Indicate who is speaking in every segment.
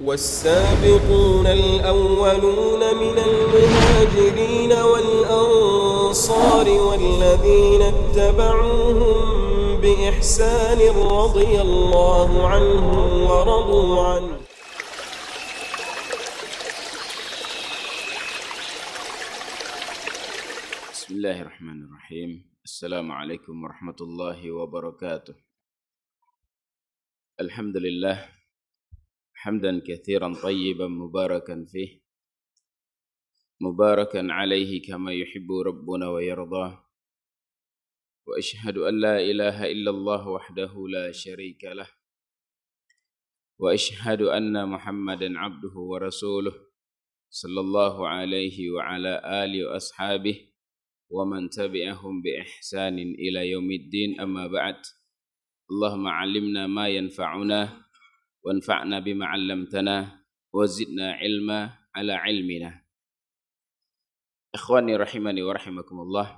Speaker 1: والسابقون الأولون من المهاجرين والأنصار والذين اتبعوهم بإحسان رضي الله عنهم ورضوا عنه.
Speaker 2: بسم الله الرحمن الرحيم. السلام عليكم ورحمة الله وبركاته. الحمد لله حمدا كثيرا طيبا مباركا فيه مباركا عليه كما يحب ربنا ويرضاه، وأشهد أن لا إله إلا الله وحده لا شريك له، وأشهد أن محمدا عبده ورسوله صلى الله عليه وعلى آله وأصحابه ومن تبعهم بإحسان إلى يوم الدين. أما بعد، اللهم علمنا ما ينفعنا وانفعنا بما علمتنا وزدنا علما على علمنا. Ikhwani rahimani wa rahimakumullah.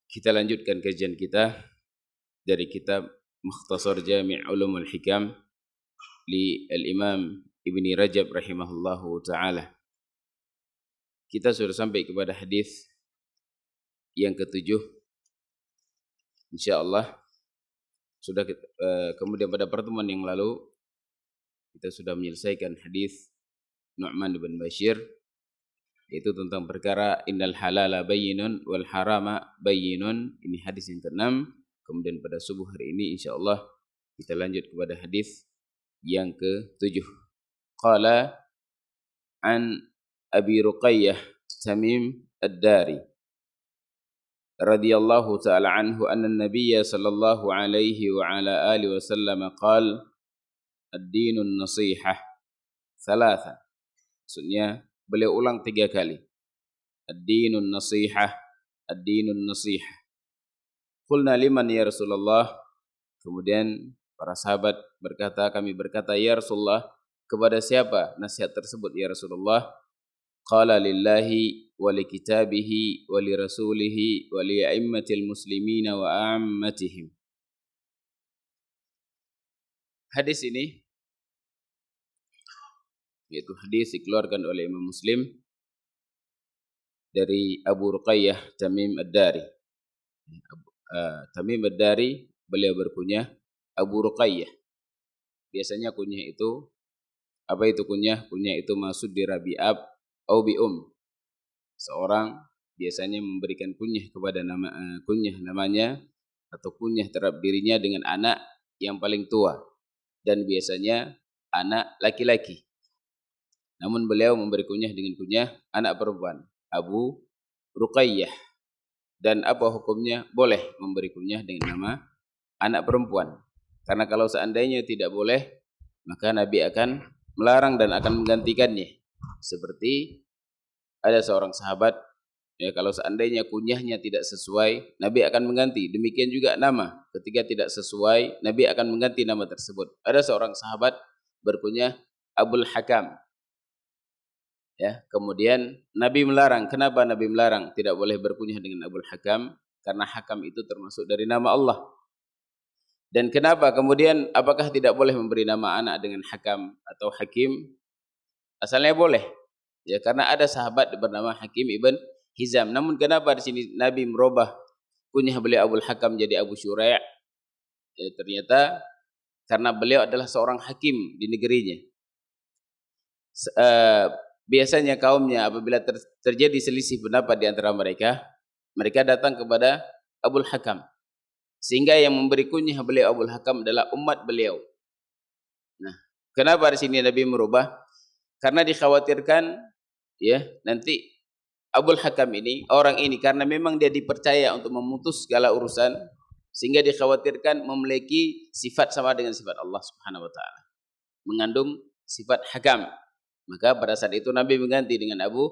Speaker 2: Kita lanjutkan kajian kita dari kitab Mukhtasar Jami' Ulumul Hikam li al-Imam Ibni Rajab rahimahullahu ta'ala. Kita sudah sampai kepada hadis yang ketujuh, insyaallah. Sudah kemudian pada pertemuan yang lalu kita sudah menyelesaikan hadis Nu'man bin Bashir, yaitu tentang perkara innal halala bayyinun wal harama bayyinun. Ini hadis yang ke-6. Kemudian pada subuh hari ini insyaallah kita lanjut kepada hadis yang ke-7. Qala an Abi Ruqayyah Tamim ad-Dari radhiyallahu ta'ala anhu anna an-nabiy sallallahu alaihi wa ala alihi wasallam qala ad-dinun nasihah thalatha. Maksudnya beliau ulang 3 kali. Ad-dinun nasihah, ad-dinun nasihah. Qulna liman ya Rasulullah. Kemudian para sahabat berkata, kami berkata, ya Rasulullah, kepada siapa nasihat tersebut ya Rasulullah? Qala lillahi wa li kitabihi wa li rasulihi wa li a'immatil muslimina wa ammatihim. Hadis ini yaitu hadis dikeluarkan oleh Imam Muslim dari Abu Ruqayyah Tamim ad-Dari. Tamim ad-Dari beliau berkunyah Abu Ruqayyah. Biasanya kunyah itu, apa itu kunyah? Kunyah itu maksud di Rabi'ab au bi Seorang biasanya memberikan kunyah kepada kunyah namanya atau kunyah terhadap dirinya dengan anak yang paling tua, dan biasanya anak laki-laki. Namun beliau memberi kunyah dengan kunyah anak perempuan, Abu Ruqayyah. Dan apa hukumnya? Boleh memberi kunyah dengan nama anak perempuan. Karena kalau seandainya tidak boleh, maka Nabi akan melarang dan akan menggantikannya. Seperti ada seorang sahabat, ya, kalau seandainya kunyahnya tidak sesuai, Nabi akan mengganti. Demikian juga nama, ketika tidak sesuai, Nabi akan mengganti nama tersebut. Ada seorang sahabat berkunyah Abul Hakam. Ya, kemudian Nabi melarang. Kenapa Nabi melarang? Tidak boleh berkunyah dengan Abul Hakam, karena Hakam itu termasuk dari nama Allah. Dan kenapa kemudian apakah tidak boleh memberi nama anak dengan Hakam atau Hakim? Asalnya boleh. Ya, karena ada sahabat bernama Hakim ibn Hizam. Namun kenapa di sini Nabi merubah kunyah beliau Abul Hakam jadi Abu Syurai'? Ya, ternyata karena beliau adalah seorang hakim di negerinya. Biasanya kaumnya apabila terjadi selisih pendapat di antara mereka, mereka datang kepada Abul Hakam. Sehingga yang memberi kunyah beliau Abul Hakam adalah umat beliau. Nah, kenapa di sini Nabi merubah? Karena dikhawatirkan, ya, nanti Abul Hakam ini, orang ini, karena memang dia dipercaya untuk memutus segala urusan, sehingga dikhawatirkan memiliki sifat sama dengan sifat Allah Subhanahu wa taala, mengandung sifat hakam. Maka pada saat itu Nabi mengganti dengan Abu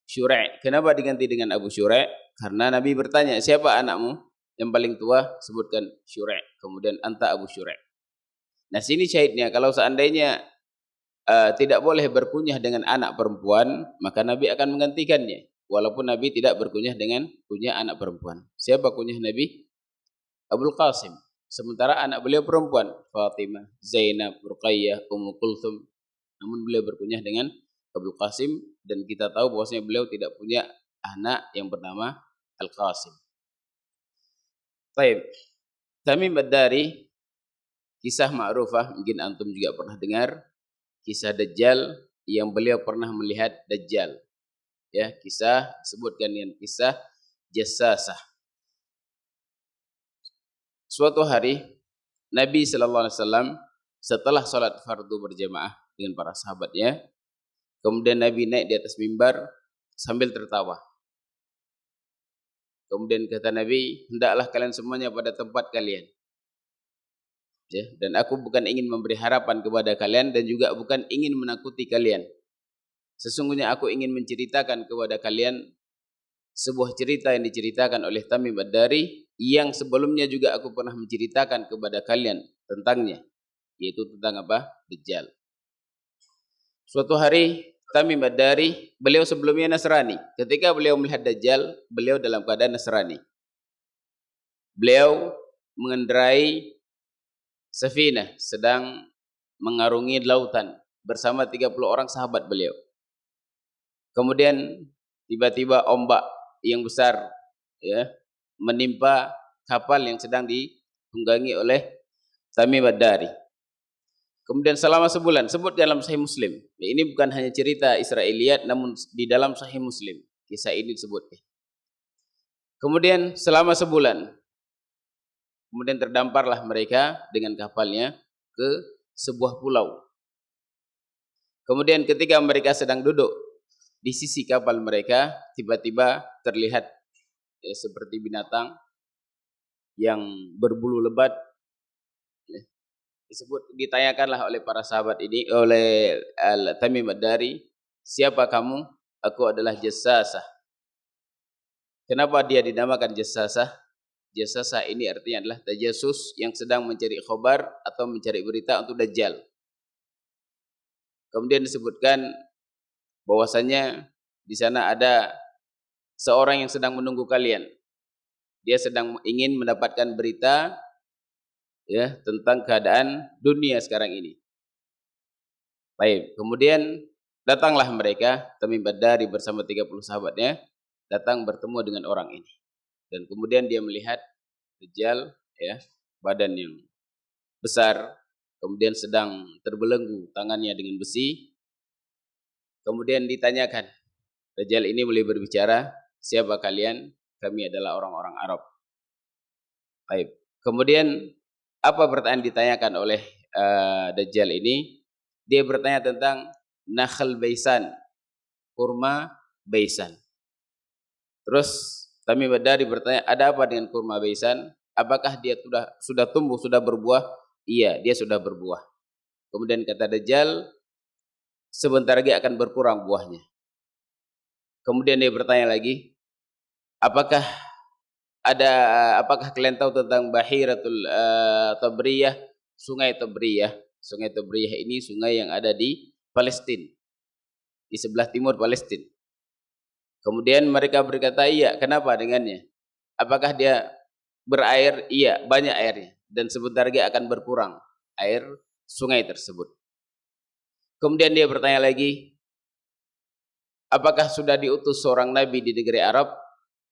Speaker 2: Syurai'. Kenapa diganti dengan Abu Syurai'? Karena Nabi bertanya, siapa anakmu yang paling tua? Sebutkan Syurai'. Kemudian anta Abu Syurai'. Nah, sini syahidnya, kalau seandainya tidak boleh berkunyah dengan anak perempuan, maka Nabi akan menggantikannya. Walaupun Nabi tidak berkunyah dengan kunyah anak perempuan. Siapa kunyah Nabi? Abul Qasim. Sementara anak beliau perempuan, Fatimah, Zainab, Ruqayyah, Ummu Kulthum. Namun beliau berkunyah dengan Abul Qasim, dan kita tahu bahwasanya beliau tidak punya anak yang bernama Al-Qasim. Baik. Tamim Ad-Dari, kisah ma'rufah, mungkin antum juga pernah dengar, kisah Dajjal yang beliau pernah melihat Dajjal. Ya, kisah disebutkan dengan kisah Jassasah. Suatu hari Nabi sallallahu alaihi wasallam setelah salat fardu berjamaah dengan para sahabatnya, kemudian Nabi naik di atas mimbar sambil tertawa. Kemudian kata Nabi, hendaklah kalian semuanya pada tempat kalian. Ya, dan aku bukan ingin memberi harapan kepada kalian dan juga bukan ingin menakuti kalian. Sesungguhnya aku ingin menceritakan kepada kalian sebuah cerita yang diceritakan oleh Tamim Ad-Dari yang sebelumnya juga aku pernah menceritakan kepada kalian tentangnya, yaitu tentang apa? Dajjal. Suatu hari Tamim Ad-Dari, beliau sebelumnya Nasrani. Ketika beliau melihat Dajjal, beliau dalam keadaan Nasrani. Beliau mengendarai safinah, sedang mengarungi lautan bersama 30 orang sahabat beliau. Kemudian tiba-tiba ombak yang besar ya menimpa kapal yang sedang ditunggangi oleh Tamim Ad-Dari. Kemudian selama sebulan, sebut dalam Sahih Muslim. Ya, ini bukan hanya cerita Israiliyat, namun di dalam Sahih Muslim kisah ini disebut. Kemudian selama sebulan, kemudian terdamparlah mereka dengan kapalnya ke sebuah pulau. Kemudian ketika mereka sedang duduk di sisi kapal mereka, tiba-tiba terlihat ya, seperti binatang yang berbulu lebat. Ya, ditanyakanlah oleh para sahabat ini, oleh Tamim Ad-Dari, siapa kamu? Aku adalah Jassasah. Kenapa dia dinamakan Jassasah? Jassasah ini artinya adalah tajassus, yang sedang mencari khabar atau mencari berita untuk Dajjal. Kemudian disebutkan bahwasanya di sana ada seorang yang sedang menunggu kalian. Dia sedang ingin mendapatkan berita ya tentang keadaan dunia sekarang ini. Baik, kemudian datanglah mereka, Tamim Ad-Dari bersama 30 sahabatnya, datang bertemu dengan orang ini. Dan kemudian dia melihat Dajjal ya, badan yang besar, kemudian sedang terbelenggu tangannya dengan besi. Kemudian ditanyakan, Dajjal ini boleh berbicara, siapa kalian? Kami adalah orang-orang Arab. Baik. Kemudian apa pertanyaan ditanyakan oleh Dajjal ini? Dia bertanya tentang nakhl baisan, kurma baisan. Terus Tamim Ad-Dari bertanya, ada apa dengan kurma baisan? Apakah dia sudah tumbuh, sudah berbuah? Iya, dia sudah berbuah. Kemudian kata Dajjal, sebentar lagi akan berkurang buahnya. Kemudian dia bertanya lagi, apakah kalian tahu tentang Bahiratul Tabriyah, Sungai Tabriyah? Sungai Tabriyah ini sungai yang ada di Palestina, di sebelah timur Palestina. Kemudian mereka berkata, iya, kenapa dengannya? Apakah dia berair? Iya, banyak airnya, dan sebentar lagi akan berkurang air sungai tersebut. Kemudian dia bertanya lagi, apakah sudah diutus seorang nabi di negeri Arab?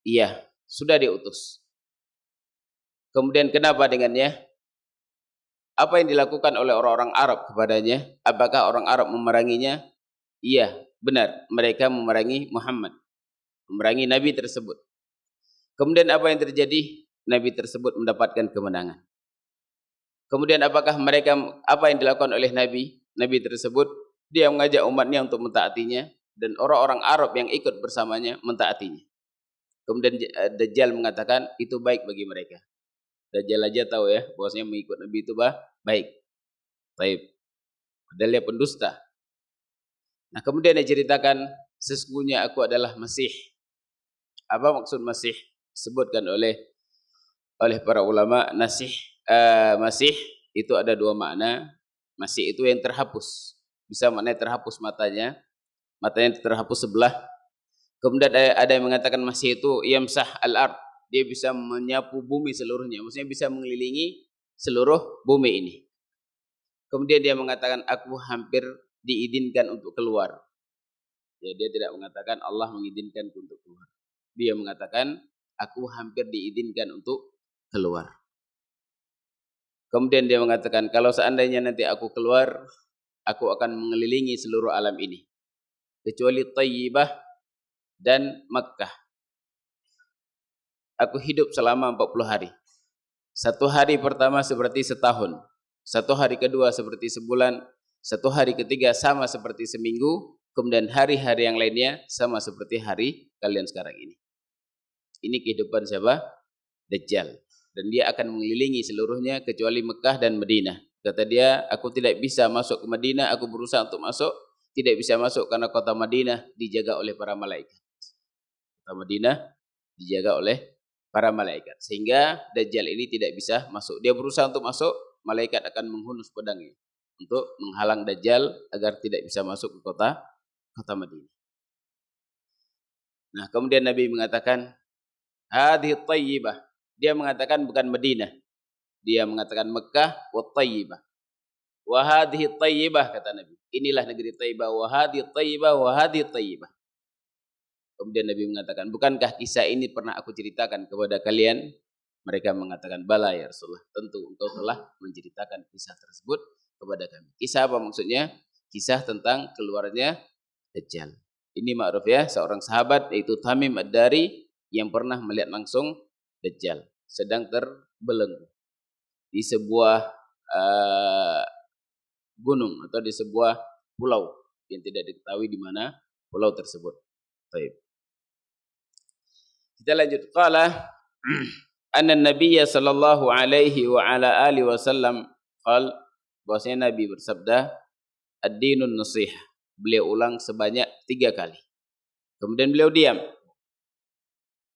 Speaker 2: Iya, sudah diutus. Kemudian kenapa dengannya? Apa yang dilakukan oleh orang-orang Arab kepadanya? Apakah orang Arab memeranginya? Iya, benar. Mereka memerangi Muhammad, memerangi nabi tersebut. Kemudian apa yang terjadi? Nabi tersebut mendapatkan kemenangan. Kemudian apa yang dilakukan oleh nabi? Nabi tersebut, dia mengajak umatnya untuk mentaatinya, dan orang-orang Arab yang ikut bersamanya mentaatinya. Kemudian Dajjal mengatakan itu baik bagi mereka. Dajjal aja tahu ya bahwasanya mengikut Nabi itu baik. Baik. Padahal dia pendusta. Nah, kemudian dia ceritakan, sesungguhnya aku adalah Masih. Apa maksud Masih? Disebutkan oleh para ulama, Masih itu ada dua makna. Masih itu yang terhapus. Bisa maknanya terhapus matanya terhapus sebelah. Kemudian ada yang mengatakan Masih itu yamsah al-ard, dia bisa menyapu bumi seluruhnya, maksudnya bisa mengelilingi seluruh bumi ini. Kemudian dia mengatakan, aku hampir diizinkan untuk keluar. Ya, dia tidak mengatakan Allah mengizinkan untuk keluar. Dia mengatakan, aku hampir diizinkan untuk keluar. Kemudian dia mengatakan, kalau seandainya nanti aku keluar, aku akan mengelilingi seluruh alam ini, kecuali Thayyibah dan Makkah. Aku hidup selama 40 hari. Satu hari pertama seperti setahun, satu hari kedua seperti sebulan, satu hari ketiga sama seperti seminggu, kemudian hari-hari yang lainnya sama seperti hari kalian sekarang ini. Ini kehidupan siapa? Dajjal. Dan dia akan mengelilingi seluruhnya kecuali Mekah dan Madinah. Kata dia, aku tidak bisa masuk ke Madinah, aku berusaha untuk masuk, tidak bisa masuk karena kota Madinah dijaga oleh para malaikat. Kota Madinah dijaga oleh para malaikat. Sehingga Dajjal ini tidak bisa masuk. Dia berusaha untuk masuk, malaikat akan menghunus pedangnya untuk menghalang Dajjal agar tidak bisa masuk ke kota Madinah. Nah, kemudian Nabi mengatakan, hadhihi Thayyibah. Dia mengatakan bukan Madinah. Dia mengatakan Mekah wa Thayyibah. Wa hadhihi Thayyibah, kata Nabi. Inilah negeri Thayyibah, wa hadhihi Thayyibah, wa hadhihi Thayyibah. Kemudian Nabi mengatakan, bukankah kisah ini pernah aku ceritakan kepada kalian? Mereka mengatakan, bala ya Rasulullah, tentu engkau telah menceritakan kisah tersebut kepada kami. Kisah apa maksudnya? Kisah tentang keluarnya Dajjal. Ini ma'ruf ya, seorang sahabat yaitu Tamim Ad-Dari yang pernah melihat langsung Dajjal sedang terbelenggu di sebuah gunung atau di sebuah pulau yang tidak diketahui di mana pulau tersebut. Baik. Kita lanjut. Qala anna Nabiy sallallahu alaihi wa ala alihi wasallam qala, bahwasanya Nabi bersabda, ad-dinun nasihah. Beliau ulang sebanyak 3 kali. Kemudian beliau diam.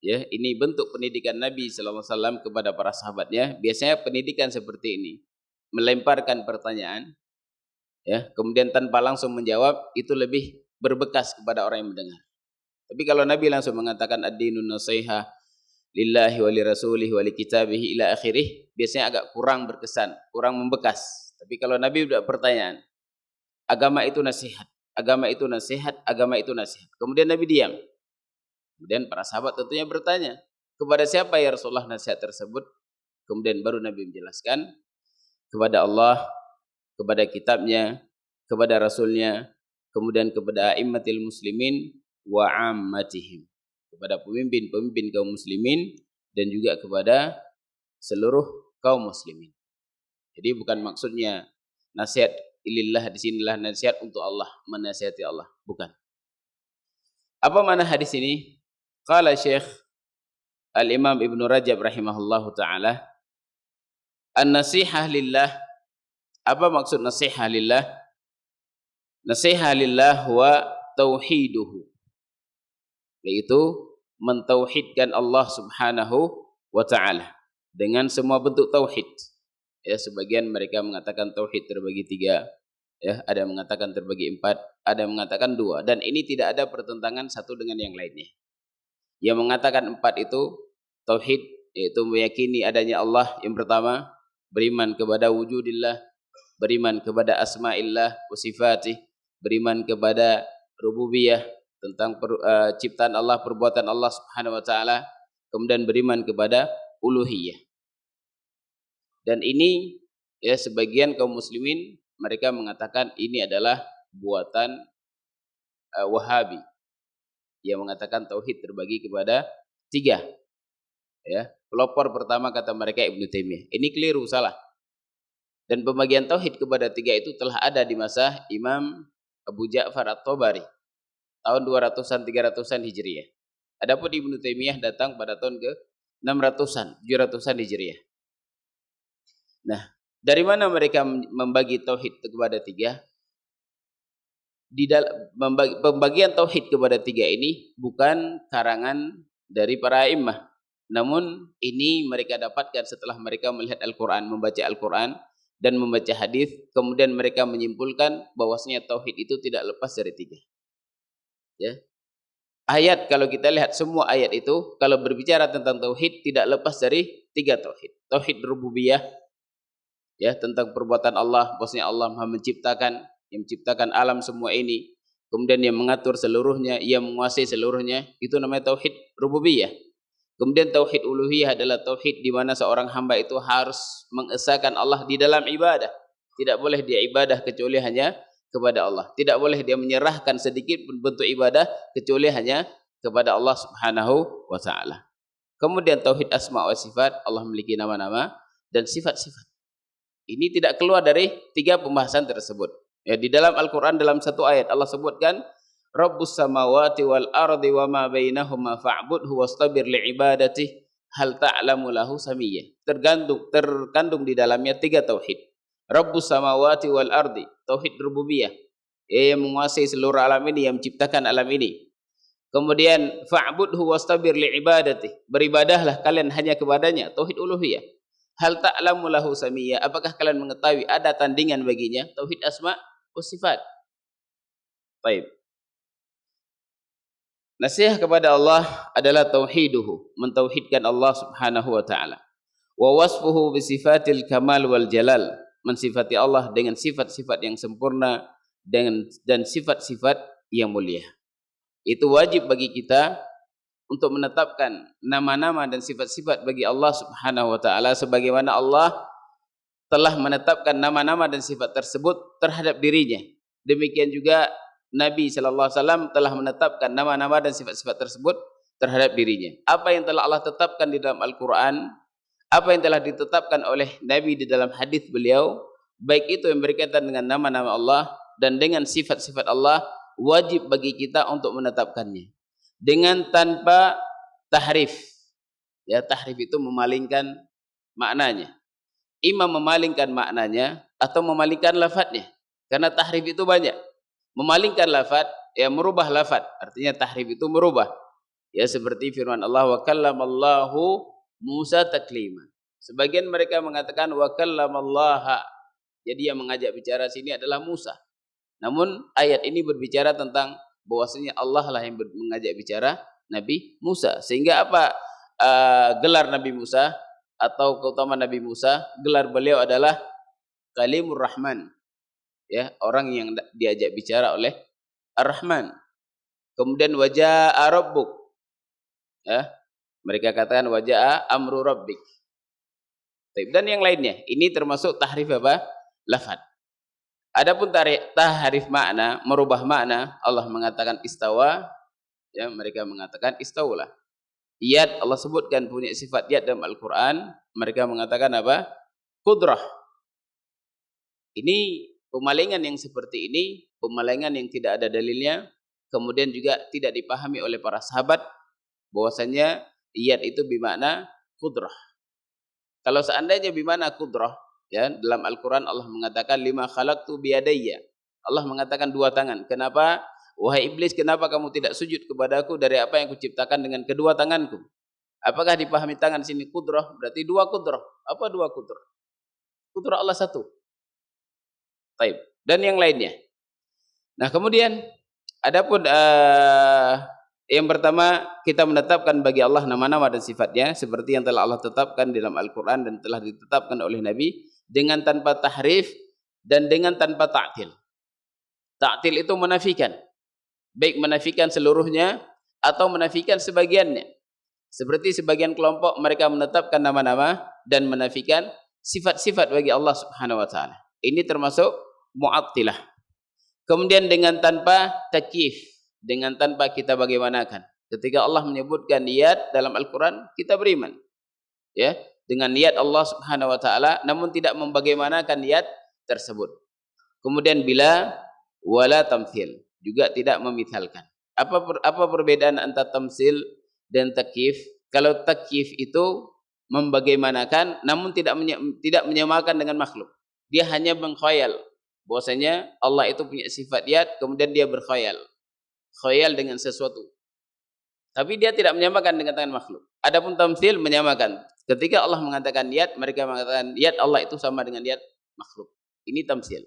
Speaker 2: Ya, ini bentuk pendidikan Nabi sallallahu alaihi wasallam kepada para sahabatnya. Biasanya pendidikan seperti ini, melemparkan pertanyaan, ya, kemudian tanpa langsung menjawab, itu lebih berbekas kepada orang yang mendengar. Tapi kalau Nabi langsung mengatakan ad-dinun nasihah lillahi wa li rasulih wa li kitabihi ila akhirih, biasanya agak kurang berkesan, kurang membekas. Tapi kalau Nabi sudah pertanyaan, agama itu nasihat, agama itu nasihat, agama itu nasihat. Kemudian Nabi diam. Kemudian para sahabat tentunya bertanya, kepada siapa ya Rasulullah nasihat tersebut? Kemudian baru Nabi menjelaskan, kepada Allah, kepada kitabnya, kepada Rasulnya, kemudian kepada a'immatil muslimin wa ammatihim, kepada pemimpin-pemimpin kaum muslimin dan juga kepada seluruh kaum muslimin. Jadi bukan maksudnya nasihat ilillah di sinilah nasihat untuk Allah, menasihati Allah, bukan. Apa makna hadis ini? Qala Syekh Al-Imam Ibnu Rajab rahimahullahu taala, an-nasihah lillah. Apa maksud nasihah lillah? Nasihah lillah wa tauhiduhu, yaitu mentauhidkan Allah Subhanahu wa taala dengan semua bentuk tauhid. Ya, sebagian mereka mengatakan tauhid terbagi 3, ya, ada yang mengatakan terbagi 4, ada yang mengatakan 2, dan ini tidak ada pertentangan satu dengan yang lainnya. Yang mengatakan 4 itu tauhid, yaitu meyakini adanya Allah yang pertama, beriman kepada wujudillah, beriman kepada asma'illah wa sifatih, beriman kepada rububiyah, tentang ciptaan Allah, perbuatan Allah Subhanahu wa taala, kemudian beriman kepada uluhiyah. Dan ini, ya, sebagian kaum muslimin mereka mengatakan ini adalah buatan Wahabi yang mengatakan tauhid terbagi kepada 3. Ya, pelopor pertama kata mereka Ibnu Taimiyah. Ini keliru, salah. Dan pembagian tauhid kepada 3 itu telah ada di masa Imam Abu Ja'far At-Tabari tahun 200-an 300-an Hijriah. Adapun Ibnu Taimiyah datang pada tahun ke 600-an 700-an Hijriah. Nah, dari mana mereka membagi tauhid kepada 3? Di dalam pembagian tauhid kepada 3 ini bukan karangan dari para imam, namun ini mereka dapatkan setelah mereka melihat Al-Quran, membaca Al-Quran dan membaca hadis, kemudian mereka menyimpulkan bahwasanya tauhid itu tidak lepas dari 3. Ya, ayat, kalau kita lihat semua ayat itu kalau berbicara tentang tauhid tidak lepas dari 3 tauhid. Tauhid rububiyah, ya, tentang perbuatan Allah, bahwasanya Allah Maha menciptakan, yang menciptakan alam semua ini, kemudian yang mengatur seluruhnya, ia menguasai seluruhnya, itu namanya tauhid rububiyah. Kemudian tauhid uluhiyah adalah tauhid di mana seorang hamba itu harus mengesahkan Allah di dalam ibadah. Tidak boleh dia ibadah kecuali hanya kepada Allah. Tidak boleh dia menyerahkan sedikit pun bentuk ibadah kecuali hanya kepada Allah Subhanahu wa taala. Kemudian tauhid asma wa sifat, Allah memiliki nama-nama dan sifat-sifat. Ini tidak keluar dari 3 pembahasan tersebut. Ya, di dalam Al-Qur'an dalam satu ayat Allah sebutkan Rabbus samawati wal ardi wa ma bainahuma fa'budhu wastabir li'ibadatihi hal ta'lamu lahu samiyya. Terkandung di dalamnya 3 tauhid. Rabbus samawati wal ardi, tauhid rububiyah. Ia yang menguasai seluruh alam ini, yang menciptakan alam ini. Kemudian fa'budhu wastabir li'ibadatihi, beribadahlah kalian hanya kepadanya, tauhid uluhiyah. Hal ta'lamu lahu samiyya, apakah kalian mengetahui ada tandingan baginya, tauhid asma wa sifat. Baik. Nasihat kepada Allah adalah tauhiduhu, mentauhidkan Allah Subhanahu wa taala. Wa wasfuhu bi sifatil kamal wal jalal, mensifati Allah dengan sifat-sifat yang sempurna dan sifat-sifat yang mulia. Itu wajib bagi kita untuk menetapkan nama-nama dan sifat-sifat bagi Allah Subhanahu wa taala sebagaimana Allah telah menetapkan nama-nama dan sifat tersebut terhadap dirinya. Demikian juga Nabi sallallahu alaihi wasallam telah menetapkan nama-nama dan sifat-sifat tersebut terhadap dirinya. Apa yang telah Allah tetapkan di dalam Al-Qur'an, apa yang telah ditetapkan oleh Nabi di dalam hadis beliau, baik itu yang berkaitan dengan nama-nama Allah dan dengan sifat-sifat Allah, wajib bagi kita untuk menetapkannya dengan tanpa tahrif. Ya, tahrif itu memalingkan maknanya. Imam memalingkan maknanya atau memalingkan lafadznya. Karena tahrif itu banyak. Memalingkan lafadz, ya merubah lafadz, artinya tahrif itu merubah. Ya, seperti firman Allah, wa kallamallahu Musa taklima. Sebagian mereka mengatakan wa kallamallaha. Jadi yang mengajak bicara sini adalah Musa. Namun ayat ini berbicara tentang bahwasanya Allah lah yang mengajak bicara Nabi Musa. Sehingga apa gelar Nabi Musa atau keutamaan Nabi Musa? Gelar beliau adalah Kalimur Rahman. Ya, orang yang diajak bicara oleh Ar-Rahman. Kemudian waja'a rabbuk. Ya, mereka katakan waja'a amru rabbik. Dan yang lainnya, ini termasuk tahrif apa? Lafad. Adapun tahrif makna, merubah makna, Allah mengatakan istawa, ya, mereka mengatakan istaulah. Yad, Allah sebutkan punya sifat yad dalam Al-Qur'an, mereka mengatakan apa? Qudrah. Ini pemalingan yang seperti ini, pemalingan yang tidak ada dalilnya, kemudian juga tidak dipahami oleh para sahabat bahwasanya yad itu bermakna qudrah. Kalau seandainya bermakna qudrah, ya, dalam Al-Qur'an Allah mengatakan lima khalaqtu biyadayya. Allah mengatakan 2 tangan. Kenapa? Wahai iblis, kenapa kamu tidak sujud kepadaku dari apa yang kuciptakan dengan kedua tanganku? Apakah dipahami tangan sini qudrah? Berarti 2 qudrah. Apa 2 qudrah? Qudrah Allah 1. Baik. Dan yang lainnya. Nah, kemudian adapun yang pertama, kita menetapkan bagi Allah nama-nama dan sifatnya seperti yang telah Allah tetapkan dalam Al-Qur'an dan telah ditetapkan oleh Nabi dengan tanpa tahrif dan dengan tanpa ta'til. Ta'til itu menafikan. Baik menafikan seluruhnya atau menafikan sebagiannya. Seperti sebagian kelompok mereka menetapkan nama-nama dan menafikan sifat-sifat bagi Allah Subhanahu wa taala. Ini termasuk mu'attilah. Kemudian dengan tanpa takyif, dengan tanpa kita bagaimanakan. Ketika Allah menyebutkan niat dalam Al-Qur'an, kita beriman. Ya, dengan niat Allah Subhanahu wa taala namun tidak membagaimanakan niat tersebut. Kemudian bila wala tamtsil, juga tidak memithalkan. Apa perbedaan antara tamtsil dan takyif? Kalau takyif itu membagaimanakan namun tidak menyamakan dengan makhluk. Dia hanya mengkhayal bahwasanya Allah itu punya sifat yad, kemudian dia berkhayal. Khayal dengan sesuatu. Tapi dia tidak menyamakan dengan tangan makhluk. Adapun tamtsil menyamakan. Ketika Allah mengatakan yad, mereka mengatakan yad Allah itu sama dengan yad makhluk. Ini tamtsil.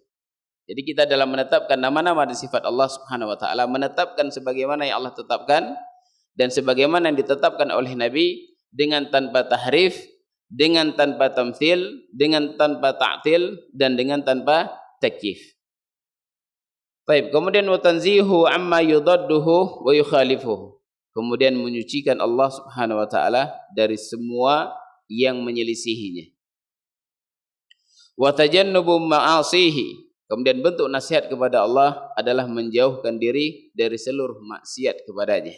Speaker 2: Jadi kita dalam menetapkan nama-nama dan sifat Allah Subhanahu wa taala, menetapkan sebagaimana yang Allah tetapkan dan sebagaimana yang ditetapkan oleh Nabi dengan tanpa tahrif dengan tanpa tamthil, dengan tanpa ta'til, dan dengan tanpa takyif. Baik, kemudian wa tanzihu amma yudadduhu wa yukhalifuhu. Kemudian menyucikan Allah Subhanahu wa taala dari semua yang menyelisihinya. Wa tajannubu ma'asihi. Kemudian bentuk nasihat kepada Allah adalah menjauhkan diri dari seluruh maksiat kepadanya.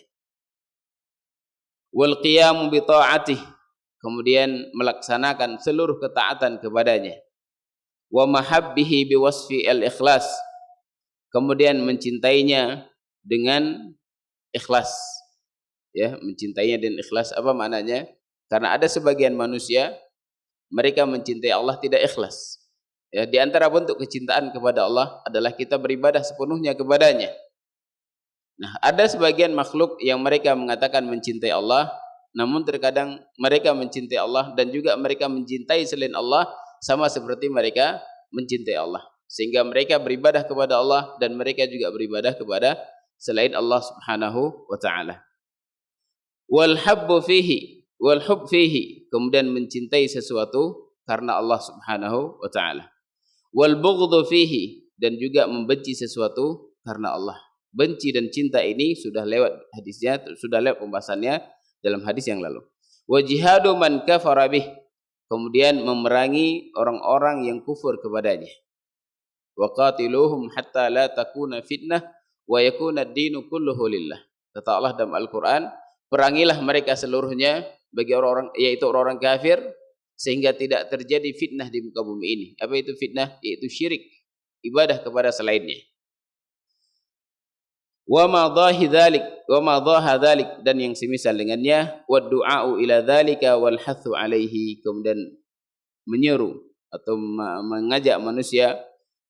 Speaker 2: Wal qiyamu bi ta'atihi. Kemudian melaksanakan seluruh ketaatan kepadanya. Wa mahabbihi biwasfi al-ikhlas. Kemudian mencintainya dengan ikhlas. Ya, mencintainya dengan ikhlas apa maknanya? Karena ada sebagian manusia mereka mencintai Allah tidak ikhlas. Ya, di antara bentuk kecintaan kepada Allah adalah kita beribadah sepenuhnya kepadanya. Nah, ada sebagian makhluk yang mereka mengatakan mencintai Allah, namun terkadang mereka mencintai Allah dan juga mereka mencintai selain Allah sama seperti mereka mencintai Allah. Sehingga mereka beribadah kepada Allah dan mereka juga beribadah kepada selain Allah Subhanahu wa taala. Wal hubbu fihi, wal hub fihi, kemudian mencintai sesuatu karena Allah Subhanahu wa taala. Wal bughdhu fihi, dan juga membenci sesuatu karena Allah. Benci dan cinta ini sudah lewat hadisnya, sudah lewat pembahasannya dalam hadis yang lalu. Wa jihadu man kafara bih, kemudian memerangi orang-orang yang kufur kepadanya. Wa qatiluhum hatta la takuna fitnah wa yakuna ad-dinu kulluhu lillah. Kata Allah dalam Al-Qur'an, perangilah mereka seluruhnya bagi orang-orang, yaitu orang-orang kafir, sehingga tidak terjadi fitnah di muka bumi ini. Apa itu fitnah? Yaitu syirik, ibadah kepada selainnya. Wa ma dhahi dzalik wa ma dhaha dzalik, dan yang semisal dengannya, wa du'a'u ila dzalika wal hathu alaihi, kemudian menyeru atau mengajak manusia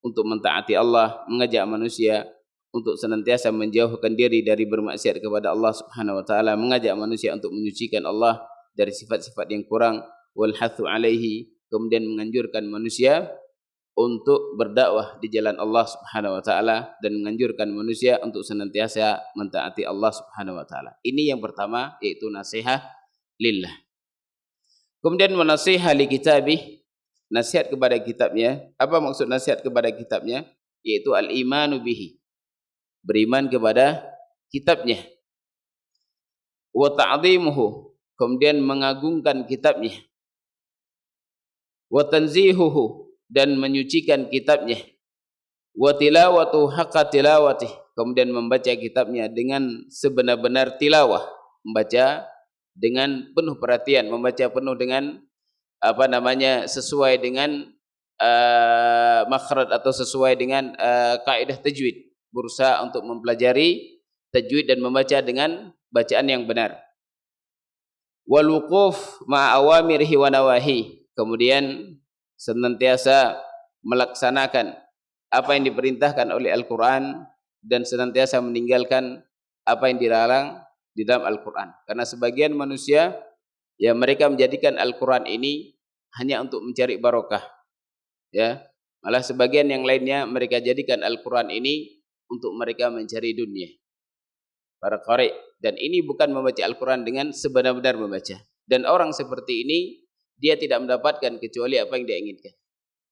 Speaker 2: untuk mentaati Allah, mengajak manusia untuk senantiasa menjauhkan diri dari bermaksiat kepada Allah Subhanahu wa taala, mengajak manusia untuk menyucikan Allah dari sifat-sifat yang kurang, wal hathu alaihi, kemudian menganjurkan manusia untuk berdakwah di jalan Allah Subhanahu wa taala dan menganjurkan manusia untuk senantiasa mentaati Allah Subhanahu wa taala. Ini yang pertama, yaitu nasihat lillah. Kemudian nasihat li kitabih, nasihat kepada kitabnya. Apa maksud nasihat kepada kitabnya? Yaitu al-imanu bihi, beriman kepada kitabnya. Wa ta'dhimuhu, kemudian mengagungkan kitabnya. Wa tanzihuhu, dan menyucikan kitabnya. Wa tilawatu haqqa tilawatih, kemudian membaca kitabnya dengan sebenar-benar tilawah, membaca dengan penuh perhatian, membaca penuh dengan sesuai dengan makhraj atau sesuai dengan kaidah tajwid, berusaha untuk mempelajari tajwid dan membaca dengan bacaan yang benar. Wal wuquf ma'a awamirihi wa nawahi, kemudian senantiasa melaksanakan apa yang diperintahkan oleh Al-Quran dan senantiasa meninggalkan apa yang dilarang di dalam Al-Quran. Karena sebagian manusia, ya, mereka menjadikan Al-Quran ini hanya untuk mencari barokah, ya. Malah sebagian yang lainnya mereka jadikan Al-Quran ini untuk mereka mencari dunia, para qari. Dan ini bukan membaca Al-Quran dengan sebenar-benar membaca. Dan orang seperti ini, dia tidak mendapatkan kecuali apa yang dia inginkan.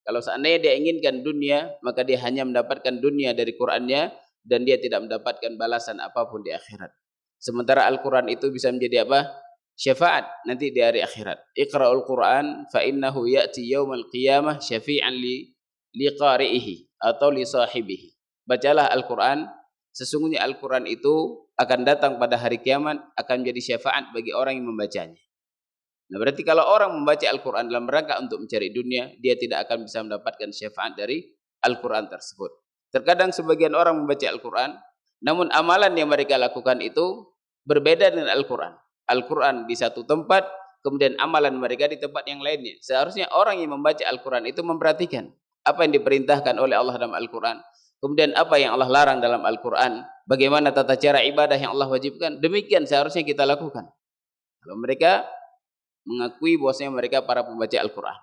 Speaker 2: Kalau seandainya dia inginkan dunia, maka dia hanya mendapatkan dunia dari Qur'annya dan dia tidak mendapatkan balasan apapun di akhirat. Sementara Al-Quran itu bisa menjadi apa? Syafaat nanti di hari akhirat. Iqra'ul Qur'an fa innahu ya'ti yaumal qiyamah syafi'an li qari'ihi atau li sahibihi. Bacalah Al-Quran, sesungguhnya Al-Quran itu akan datang pada hari kiamat, akan menjadi syafaat bagi orang yang membacanya. Nah, berarti kalau orang membaca Al-Quran dalam rangka untuk mencari dunia, dia tidak akan bisa mendapatkan syafaat dari Al-Quran tersebut. Terkadang sebagian orang membaca Al-Quran, namun amalan yang mereka lakukan itu berbeda dengan Al-Quran. Al-Quran di satu tempat, kemudian amalan mereka di tempat yang lainnya. Seharusnya orang yang membaca Al-Quran itu memperhatikan apa yang diperintahkan oleh Allah dalam Al-Quran, kemudian apa yang Allah larang dalam Al-Quran, bagaimana tata cara ibadah yang Allah wajibkan. Demikian seharusnya kita lakukan. Kalau mereka mengakui bahwasanya mereka para pembaca Al-Quran.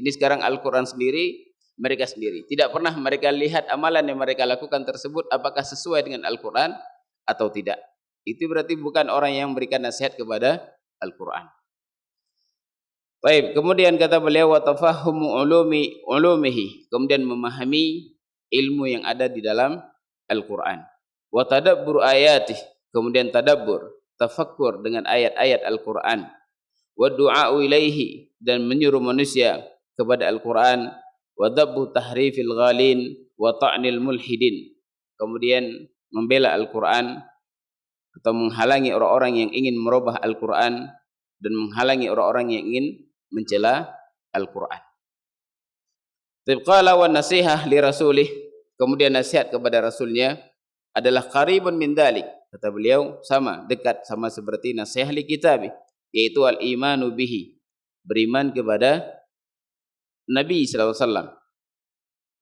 Speaker 2: Ini sekarang Al-Quran sendiri, mereka sendiri. Tidak pernah mereka lihat amalan yang mereka lakukan tersebut apakah sesuai dengan Al-Quran atau tidak. Itu berarti bukan orang yang memberikan nasihat kepada Al-Quran. Baik, kemudian kata beliau wa tafahhumu ulumihi, kemudian memahami ilmu yang ada di dalam Al-Qur'an. Wa tadabbur ayatih, kemudian tadabbur, tafakkur dengan ayat-ayat Al-Qur'an. Wa du'a'u ilaihi, dan menyuruh manusia kepada Al-Qur'an. Wa dabbu tahrifil ghalin wa ta'nil mulhidin, kemudian membela Al-Qur'an atau menghalangi orang-orang yang ingin merubah Al-Qur'an dan menghalangi orang-orang yang ingin mencela Al-Qur'an. Qala wa nasihah li rasulih, kemudian nasihat kepada rasulnya adalah qaribun min dzalik, kata beliau sama, dekat, sama seperti nasihat li kitab, yaitu al-imanu bihi, beriman kepada Nabi sallallahu alaihi wasallam,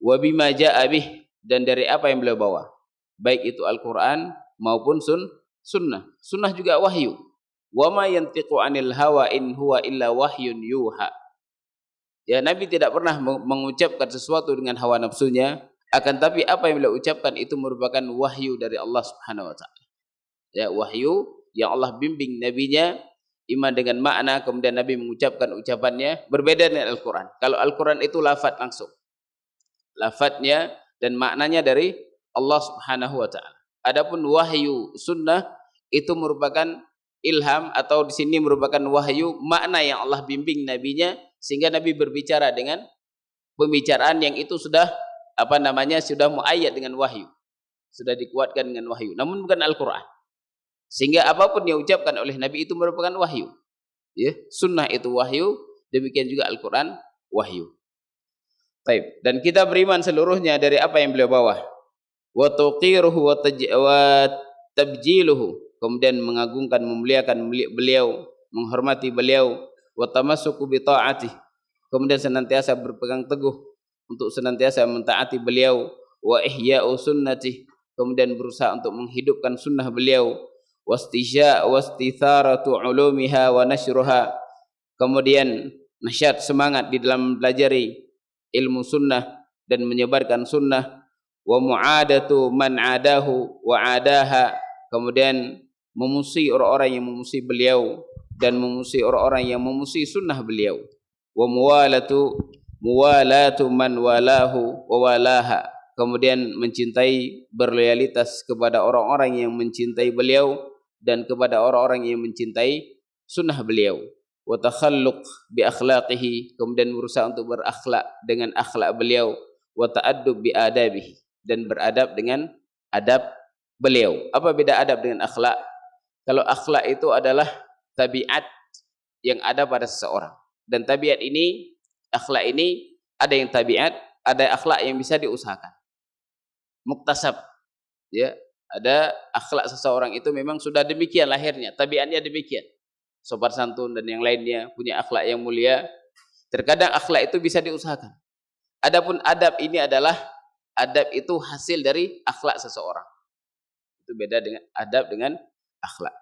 Speaker 2: wa bima jaa bih, dan dari apa yang beliau bawa, baik itu Al-Qur'an maupun sunnah. Sunnah juga wahyu. Wa ma yantiqu 'anil hawa in huwa illa wahyun yuha. Ya, Nabi tidak pernah mengucapkan sesuatu dengan hawa nafsunya, akan tapi apa yang beliau ucapkan itu merupakan wahyu dari Allah Subhanahu wa taala. Ya, wahyu yang Allah bimbing nabinya, iman dengan makna, kemudian Nabi mengucapkan ucapannya berbeda dengan Al-Qur'an. Kalau Al-Qur'an itu lafaz langsung. Lafaznya dan maknanya dari Allah Subhanahu wa taala. Adapun wahyu sunnah itu merupakan ilham, atau di sini merupakan wahyu makna yang Allah bimbing nabinya, sehingga Nabi berbicara dengan pembicaraan yang itu sudah sudah muayyad dengan wahyu, sudah dikuatkan dengan wahyu, namun bukan Al-Qur'an. Sehingga apapun yang diucapkan oleh Nabi itu merupakan wahyu. Ya, sunnah itu wahyu, demikian juga Al-Qur'an wahyu. Baik, dan kita beriman seluruhnya dari apa yang beliau bawa. Wa tuqiruhu wa tabjiluhu, kemudian mengagungkan, memuliakan beliau, menghormati beliau. Wa tamassuku bi ta'atih, kemudian senantiasa berpegang teguh untuk senantiasa mentaati beliau. Wa ihya'u sunnatih, kemudian berusaha untuk menghidupkan sunnah beliau. Wastitharatu ulumiha wa nashruha, kemudian nasyat, semangat di dalam mempelajari ilmu sunnah dan menyebarkan sunnah. Wa mu'adatu man adahu wa adaha, kemudian memusuhi orang-orang yang memusuhi beliau dan memusuhi orang-orang yang memusuhi sunnah beliau. Wa muwalatu man walahu wa walaha, kemudian mencintai, berloyalitas kepada orang-orang yang mencintai beliau dan kepada orang-orang yang mencintai sunnah beliau. Wa takhalluq bi akhlaqihi, kemudian berusaha untuk berakhlak dengan akhlak beliau. Wa ta'addub bi adabihi, dan beradab dengan adab beliau. Apa beda adab dengan akhlak? Kalau akhlak itu adalah tabiat yang ada pada seseorang, dan tabiat ini, akhlak ini, ada yang tabiat, ada akhlak yang bisa diusahakan, muktasab. Ya, ada akhlak seseorang itu memang sudah demikian lahirnya, tabiatnya demikian, sopan santun dan yang lainnya, punya akhlak yang mulia. Terkadang akhlak itu bisa diusahakan. Adapun adab ini adalah, adab itu hasil dari akhlak seseorang. Itu beda dengan adab dengan akhlak.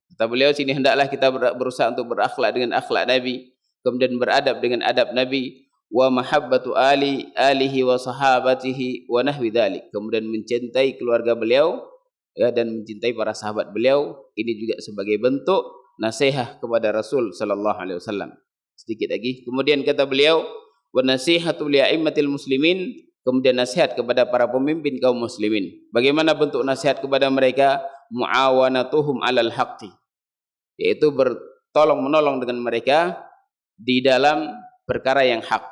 Speaker 2: Kata beliau sini, hendaklah kita berusaha untuk berakhlak dengan akhlak Nabi, kemudian beradab dengan adab Nabi. Wa mahabbatu alihi wa sahabatihi wa nahwi dzalik, kemudian mencintai keluarga beliau, ya, dan mencintai para sahabat beliau. Ini juga sebagai bentuk nasihat kepada Rasul sallallahu alaihi wasallam. Sedikit lagi, kemudian kata beliau, wa nasihatu li a'immatil muslimin, kemudian nasihat kepada para pemimpin kaum muslimin. Bagaimana bentuk nasihat kepada mereka? Muawanatuhum 'alal haqqi, yaitu bertolong-menolong dengan mereka di dalam perkara yang hak.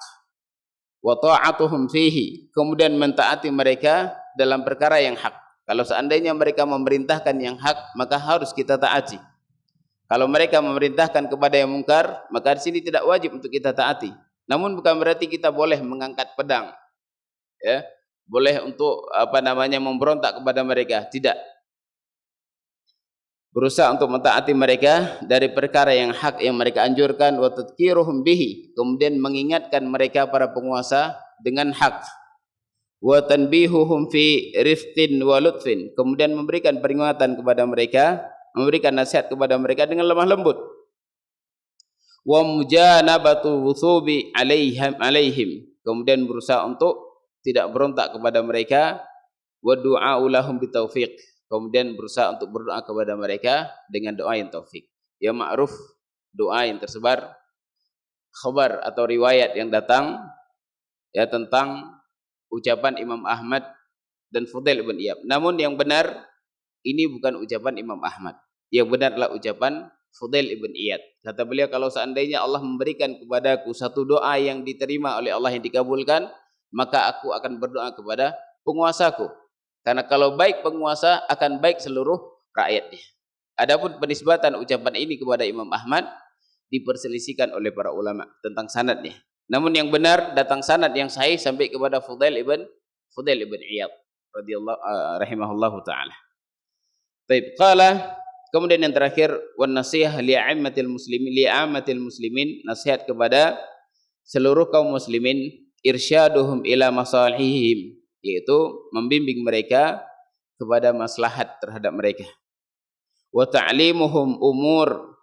Speaker 2: Wa ta'atuhum fihi, kemudian mentaati mereka dalam perkara yang hak. Kalau seandainya mereka memerintahkan yang hak, maka harus kita taati. Kalau mereka memerintahkan kepada yang mungkar, maka di sini tidak wajib untuk kita taati. Namun bukan berarti kita boleh mengangkat pedang, ya, boleh untuk memberontak kepada mereka, tidak. Berusaha untuk mentaati mereka dari perkara yang hak yang mereka anjurkan. Wa tadhkiruhum bihi, kemudian mengingatkan mereka para penguasa dengan hak. Wa tanbihuhum fi rifqin wa lutfin, kemudian memberikan peringatan kepada mereka, memberikan nasihat kepada mereka dengan lemah lembut. Wa mujanabatu wuthubi alaihim, kemudian berusaha untuk tidak berontak kepada mereka. Wa du'a'u lahum bitaufiq, kemudian berusaha untuk berdoa kepada mereka dengan doa yang taufik. Ya ma'ruf, doa yang tersebar khabar atau riwayat yang datang ya tentang ucapan Imam Ahmad dan Fudail bin Iyad. Namun yang benar ini bukan ucapan Imam Ahmad. Yang benar adalah ucapan Fudail ibn Iyad. Kata beliau, kalau seandainya Allah memberikan kepadaku satu doa yang diterima oleh Allah yang dikabulkan, maka aku akan berdoa kepada penguasaku. Karena kalau baik penguasa, akan baik seluruh rakyatnya. Adapun penisbatan ucapan ini kepada Imam Ahmad diperselisihkan oleh para ulama tentang sanadnya. Namun yang benar datang sanad yang sahih sampai kepada Fudail ibn Iyad radhiyallahu rahimahullahu taala. Baik, qala kemudian yang terakhir wan nasihah li'ammatil muslimin, nasihat kepada seluruh kaum muslimin, irsyaduhum ila masalihim, yaitu membimbing mereka kepada maslahat terhadap mereka. Wa ta'limuhum umur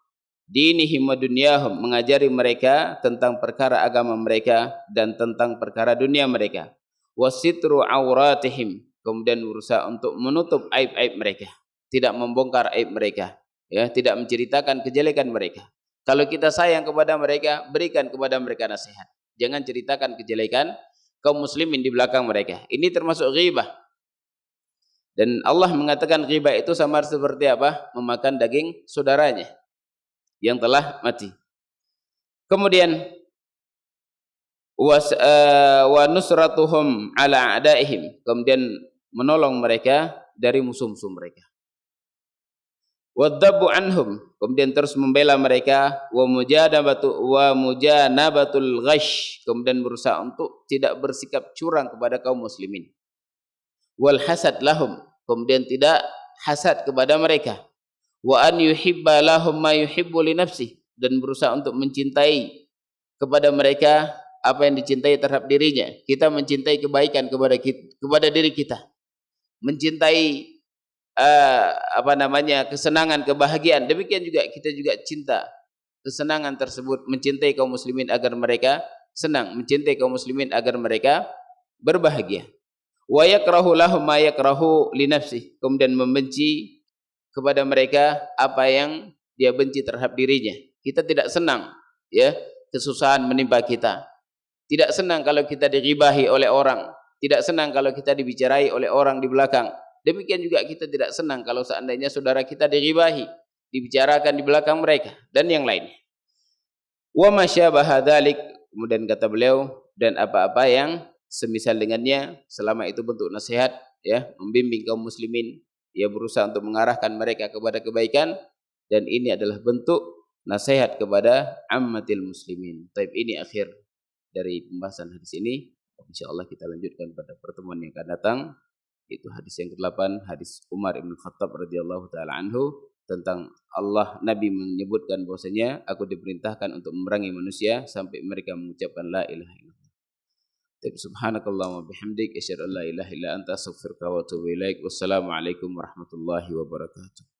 Speaker 2: dinihim wa dunyahum, mengajari mereka tentang perkara agama mereka dan tentang perkara dunia mereka. Wasitru auratihim, kemudian berusaha untuk menutup aib-aib mereka, tidak membongkar aib mereka, ya, tidak menceritakan kejelekan mereka. Kalau kita sayang kepada mereka, berikan kepada mereka nasihat. Jangan ceritakan kejelekan kaum muslimin di belakang mereka. Ini termasuk ghibah. Dan Allah mengatakan ghibah itu sama seperti apa? Memakan daging saudaranya yang telah mati. Kemudian wa nusratuhum ala a'daihim, kemudian menolong mereka dari musuh-musuh mereka. Wadzabu anhum, kemudian terus membela mereka. Wa mujanabatul ghash, kemudian berusaha untuk tidak bersikap curang kepada kaum muslimin. Wal hasad lahum, kemudian tidak hasad kepada mereka. Wa an yuhibba lahum ma yuhibbu li nafsihi, dan berusaha untuk mencintai kepada mereka apa yang dicintai terhadap dirinya. Kita mencintai kebaikan kepada diri kita. Mencintai kesenangan, kebahagiaan. Demikian juga kita juga cinta kesenangan tersebut, mencintai kaum muslimin agar mereka senang, mencintai kaum muslimin agar mereka berbahagia. Wa yakrahu lahum ma yakrahu li nafsihi, kemudian membenci kepada mereka apa yang dia benci terhadap dirinya. Kita tidak senang ya kesusahan menimpa kita. Tidak senang kalau kita diribahi oleh orang, tidak senang kalau kita dibicaraai oleh orang di belakang. Demikian juga kita tidak senang kalau seandainya saudara kita diribahi, dibicarakan di belakang mereka dan yang lainnya. Wa masyabaha dzalik, kemudian kata beliau, dan apa-apa yang semisal dengannya, selama itu bentuk nasihat ya, membimbing kaum muslimin, ia berusaha untuk mengarahkan mereka kepada kebaikan, dan ini adalah bentuk nasihat kepada ammatil muslimin. Taib, ini akhir dari pembahasan hadis ini. Insyaallah kita lanjutkan pada pertemuan yang akan datang. Itu hadis yang ke-8, hadis Umar bin Khattab radhiyallahu taala anhu, tentang Nabi menyebutkan bahwasanya aku diperintahkan untuk memerangi manusia sampai mereka mengucapkan la ilaha illallah. Subhanakallahumma bihamdik asyhadu an la ilaha illa anta astaghfiruka wa atubu ilaik. Wassalamualaikum warahmatullahi wabarakatuh.